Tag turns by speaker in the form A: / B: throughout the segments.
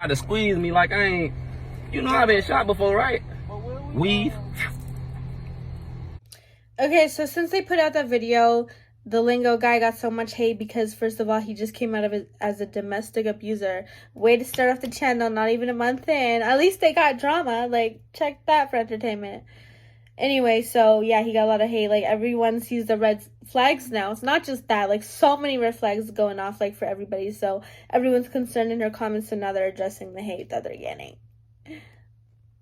A: Try to squeeze me like I ain't, I've been shot before, right? Weave.
B: Okay, so since they put out that video, the Lingo guy got so much hate because, first of all, he just came out of it as a domestic abuser. Way to start off the channel, not even a month in. At least they got drama. Like, check that for entertainment. Anyway, so yeah, he got a lot of hate. Like, everyone sees the red flags now. It's not just that. Like, so many red flags going off, like, for everybody. So everyone's concerned in their comments, so now they're addressing the hate that they're getting.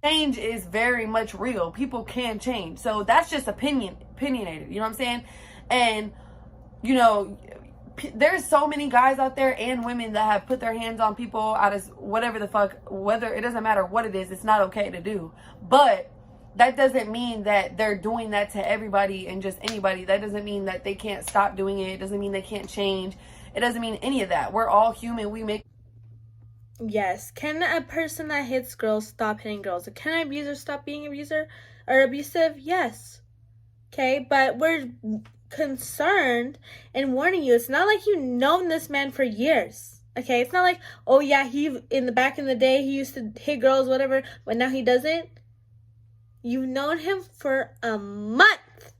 C: Change is very much real. People can change. So that's just opinionated. You know what I'm saying? And, there's so many guys out there and women that have put their hands on people out of whatever the fuck, whether it doesn't matter what it is, it's not okay to do. But that doesn't mean that they're doing that to everybody and just anybody. That doesn't mean that they can't stop doing it. It doesn't mean they can't change. It doesn't mean any of that. We're all human. We make.
B: Yes. Can a person that hits girls stop hitting girls? Can an abuser stop being abuser or abusive? Yes. Okay, but we're concerned and warning you. It's not like you've known this man for years. Okay, it's not like, oh yeah, he in the back in the day he used to hit girls, whatever, but now he doesn't. You've known him for a month.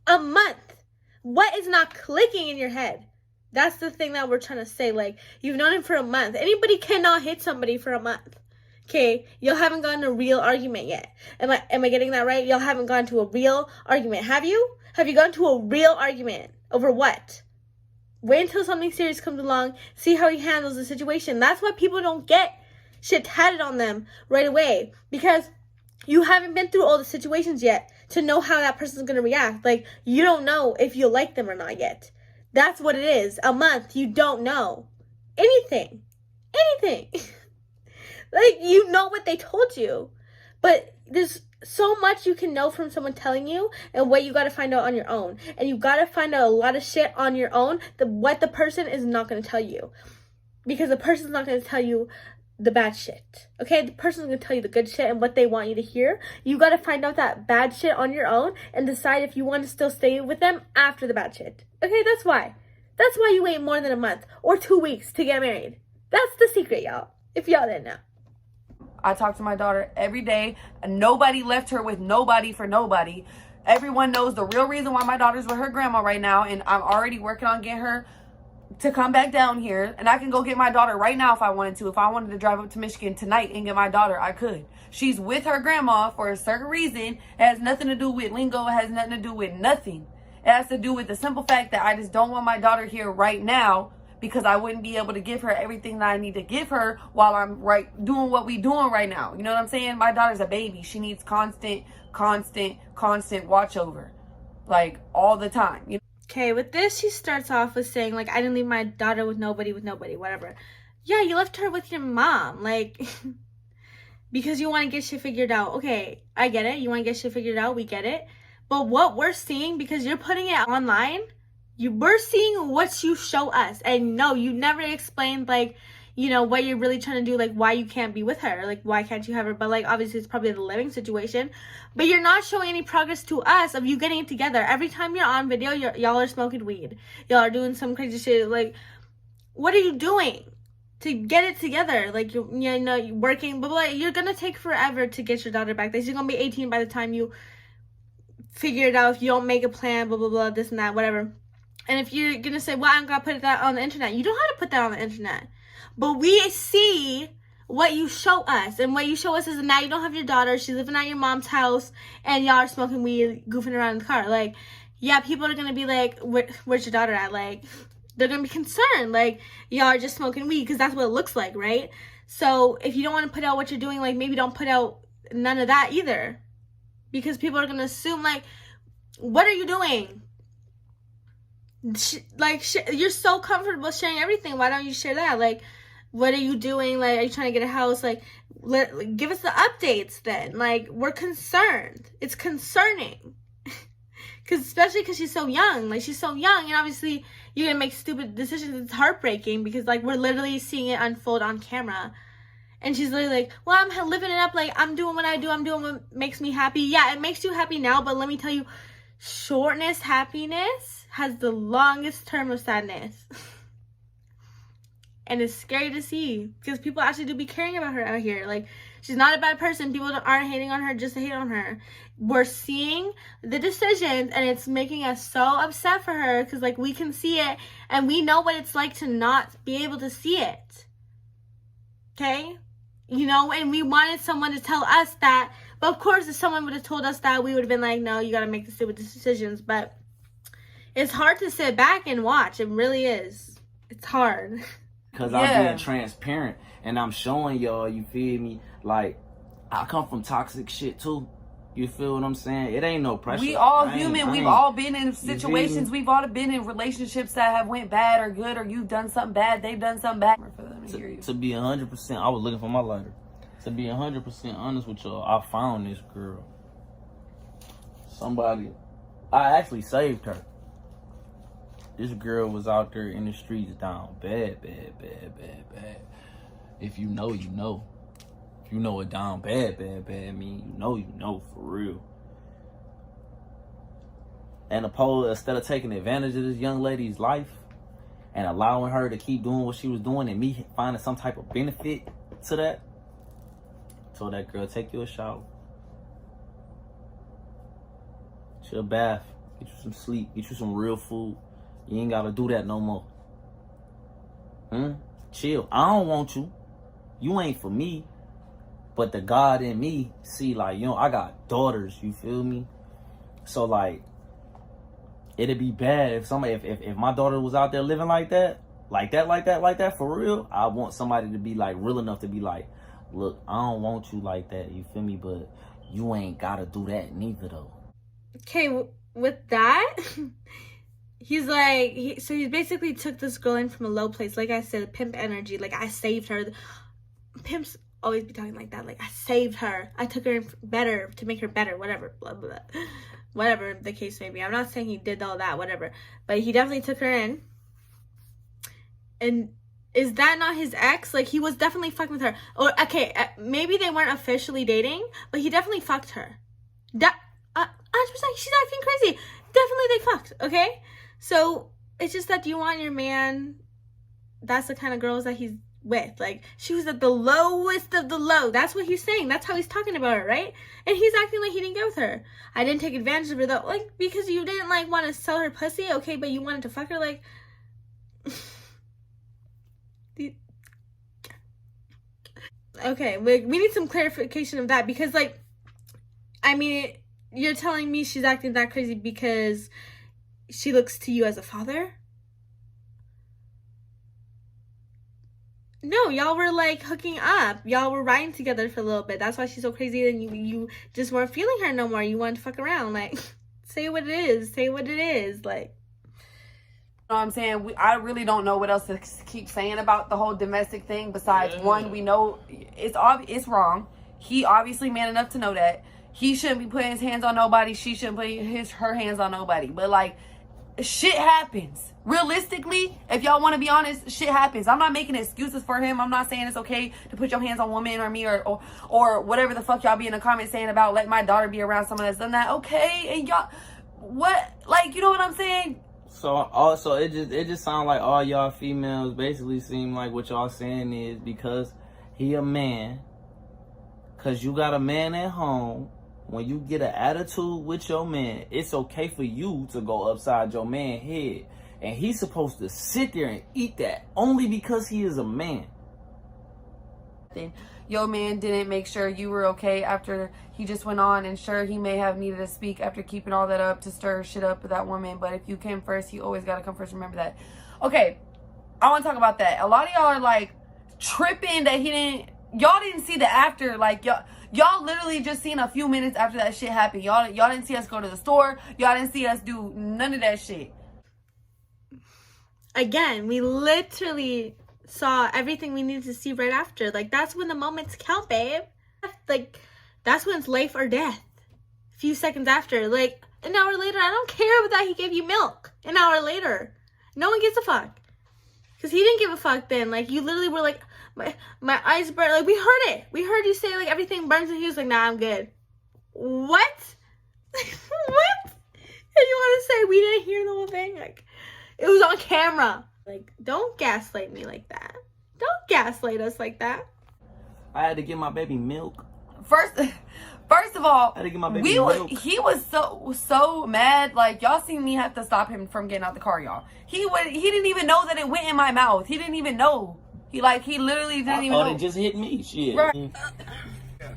B: A month. What is not clicking in your head? That's the thing that we're trying to say. Like, you've known him for a month. Anybody cannot hit somebody for a month. Okay, y'all haven't gotten a real argument yet. Am I getting that right? Y'all haven't gone to a real argument. Have you? Have you gone to a real argument? Over what? Wait until something serious comes along. See how he handles the situation. That's why people don't get shit tatted on them right away. Because you haven't been through all the situations yet to know how that person's going to react. Like, you don't know if you like them or not yet. That's what it is. A month, you don't know anything. Anything. Like, you know what they told you. But there's so much you can know from someone telling you and what you got to find out on your own. And you got to find out a lot of shit on your own what the person is not going to tell you. Because the person's not going to tell you the bad shit. Okay? The person's going to tell you the good shit and what they want you to hear. You got to find out that bad shit on your own and decide if you want to still stay with them after the bad shit. Okay? That's why. That's why you wait more than a month or 2 weeks to get married. That's the secret, y'all. If y'all didn't know.
C: I talk to my daughter every day. Nobody left her with nobody for nobody. Everyone knows the real reason why my daughter's with her grandma right now, and I'm already working on getting her to come back down here. And I can go get my daughter right now if I wanted to. If I wanted to drive up to Michigan tonight and get my daughter, I could. She's with her grandma for a certain reason. It has nothing to do with Lingo. It has nothing to do with nothing. It has to do with the simple fact that I just don't want my daughter here right now, because I wouldn't be able to give her everything that I need to give her while I'm doing what we doing right now. You know what I'm saying? My daughter's a baby. She needs constant watch over. Like, all the time.
B: Okay, with this, she starts off with saying, like, I didn't leave my daughter with nobody, whatever. Yeah, you left her with your mom, like, because you want to get shit figured out. Okay, I get it. You want to get shit figured out. We get it. But what we're seeing, because you're putting it online, we're seeing what you show us. And no, you never explained, like, what you're really trying to do, like, why you can't be with her. Like, why can't you have her? But, like, obviously, it's probably the living situation. But you're not showing any progress to us of you getting it together. Every time you're on video, y'all are smoking weed. Y'all are doing some crazy shit. Like, what are you doing to get it together? Like, you're working, blah, blah, blah. You're going to take forever to get your daughter back. She's going to be 18 by the time you figure it out. If you don't make a plan, blah, blah, blah, this and that, whatever. And if you're going to say, well, I'm going to put that on the internet. You don't have to put that on the internet. But we see what you show us. And what you show us is that now you don't have your daughter. She's living at your mom's house. And y'all are smoking weed, goofing around in the car. Like, yeah, people are going to be like, where's your daughter at? Like, they're going to be concerned. Like, y'all are just smoking weed because that's what it looks like, right? So if you don't want to put out what you're doing, like, maybe don't put out none of that either. Because people are going to assume, like, what are you doing? You're so comfortable sharing everything. Why don't you share that? Like, what are you doing? Like, are you trying to get a house? Like, give us the updates then. Like, we're concerned. It's concerning. Especially because she's so young. Like, she's so young, and obviously you're gonna make stupid decisions. It's heartbreaking because, like, we're literally seeing it unfold on camera. And she's literally like, well, I'm living it up. Like, I'm doing what I do. I'm doing what makes me happy. Yeah, it makes you happy now, but let me tell you, shortness happiness has the longest term of sadness. And it's scary to see because people actually do be caring about her out here. Like, she's not a bad person. People aren't hating on her just to hate on her. We're seeing the decisions, and it's making us so upset for her because, like, we can see it, and we know what it's like to not be able to see it. Okay? You know, and we wanted someone to tell us that. But, of course, if someone would have told us that, we would have been like, no, you got to make the stupid decisions. But it's hard to sit back and watch. It really is. It's hard.
A: Because I'm being transparent, and I'm showing y'all, you feel me? Like, I come from toxic shit, too. You feel what I'm saying? It ain't no pressure.
C: We all human. We've all been in situations. We've all been in relationships that have went bad or good, or you've done something bad, they've done something bad.
A: To be 100%, I was looking for my lighter. To be 100% honest with y'all, I found this girl. I actually saved her. This girl was out there in the streets down bad. If you know, you know. If you know what down bad mean, you know for real. And instead of taking advantage of this young lady's life and allowing her to keep doing what she was doing and me finding some type of benefit to that, I told that girl, take you a shower. Get you a bath. Get you some sleep. Get you some real food. You ain't gotta do that no more. Chill. I don't want you. You ain't for me. But the God in me see, like, you know, I got daughters, you feel me? So, like, it'd be bad if if my daughter was out there living like that, for real. I want somebody to be, like, real enough to be like, look, I don't want you like that, you feel me? But you ain't gotta do that neither, though.
B: Okay, with that, he's like, so he basically took this girl in from a low place. Like I said, pimp energy. Like, I saved her. Pimps always be talking like that. Like, I saved her. I took her in better to make her better. Whatever. Blah, blah, blah. Whatever the case may be. I'm not saying he did all that. Whatever. But he definitely took her in. And is that not his ex? Like, he was definitely fucking with her. Or, okay, maybe they weren't officially dating, but he definitely fucked her. 100%, she's acting crazy. Definitely they fucked, okay? So, it's just that you want your man, that's the kind of girls that he's with. Like, she was at the lowest of the low. That's what he's saying. That's how he's talking about her, right? And he's acting like he didn't get with her. I didn't take advantage of her, though. Like, because you didn't, like, want to sell her pussy, okay, but you wanted to fuck her, like... Okay, we need some clarification of that, because, like, I mean, you're telling me she's acting that crazy because she looks to you as a father? No, y'all were, like, hooking up. Y'all were riding together for a little bit. That's why she's so crazy, and you just weren't feeling her no more. You wanted to fuck around. Like, say what it is. Say what it is. Like,
C: You know what I'm saying? I really don't know what else to keep saying about the whole domestic thing. Besides, one, we know it's wrong. He obviously man enough to know that. He shouldn't be putting his hands on nobody. She shouldn't put her hands on nobody. But, like, shit happens. Realistically, if y'all want to be honest, shit happens. I'm not making excuses for him. I'm not saying it's okay to put your hands on women or me or whatever the fuck y'all be in the comments saying about let my daughter be around someone that's done that. Okay, and y'all, what? Like, you know what I'm saying?
A: So also it just sounds like all y'all females basically seem like what y'all saying is because he a man, cause you got a man at home. When you get an attitude with your man, it's okay for you to go upside your man's head, and he's supposed to sit there and eat that only because he is a man.
C: Your man didn't make sure you were okay after he just went on, and sure, he may have needed to speak after keeping all that up to stir shit up with that woman, but if you came first, you always gotta come first. Remember that. Okay, I want to talk about that. A lot of y'all are like tripping that y'all didn't see the after. Like, y'all literally just seen a few minutes after that shit happened. Y'all didn't see us go to the store. Y'all didn't see us do none of that shit.
B: Again, we literally saw everything we needed to see right after. Like, that's when the moments count, babe. Like, that's when it's life or death. A few seconds after. Like, an hour later, I don't care about that he gave you milk. An hour later. No one gives a fuck. Because he didn't give a fuck then. Like, you literally were like, my eyes burn. Like, we heard it. We heard you say, like, everything burns, and he was like, nah, I'm good. What? What? And you want to say we didn't hear the whole thing? Like, it was on camera. Like, don't gaslight me like that. Don't gaslight us like that.
A: I had to get my baby milk.
C: First of all,
A: I had to get my baby milk.
C: He was so mad. Like, y'all seen me have to stop him from getting out the car, y'all. He didn't even know that it went in my mouth. He didn't even know. He literally didn't even know.
A: It just hit me. Shit.
C: Right.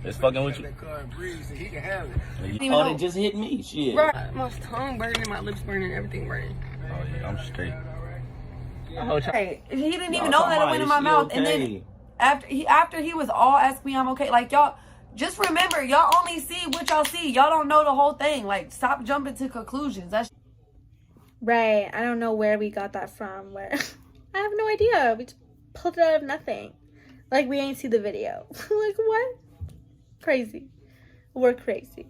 A: It's fucking with you. It just hit me. Shit.
C: Right.
D: My tongue burning, my lips burning, everything burning.
A: Oh yeah, I'm straight.
C: Hey, he didn't even know that it went in my mouth. And then after he was all asking me I'm okay. Like, y'all, just remember, y'all only see what y'all see. Y'all don't know the whole thing. Like, stop jumping to conclusions. That's
B: Right. I don't know where we got that from. Where I have no idea. We just pulled it out of nothing. Like, we ain't see the video. Like, what? Crazy. We're crazy.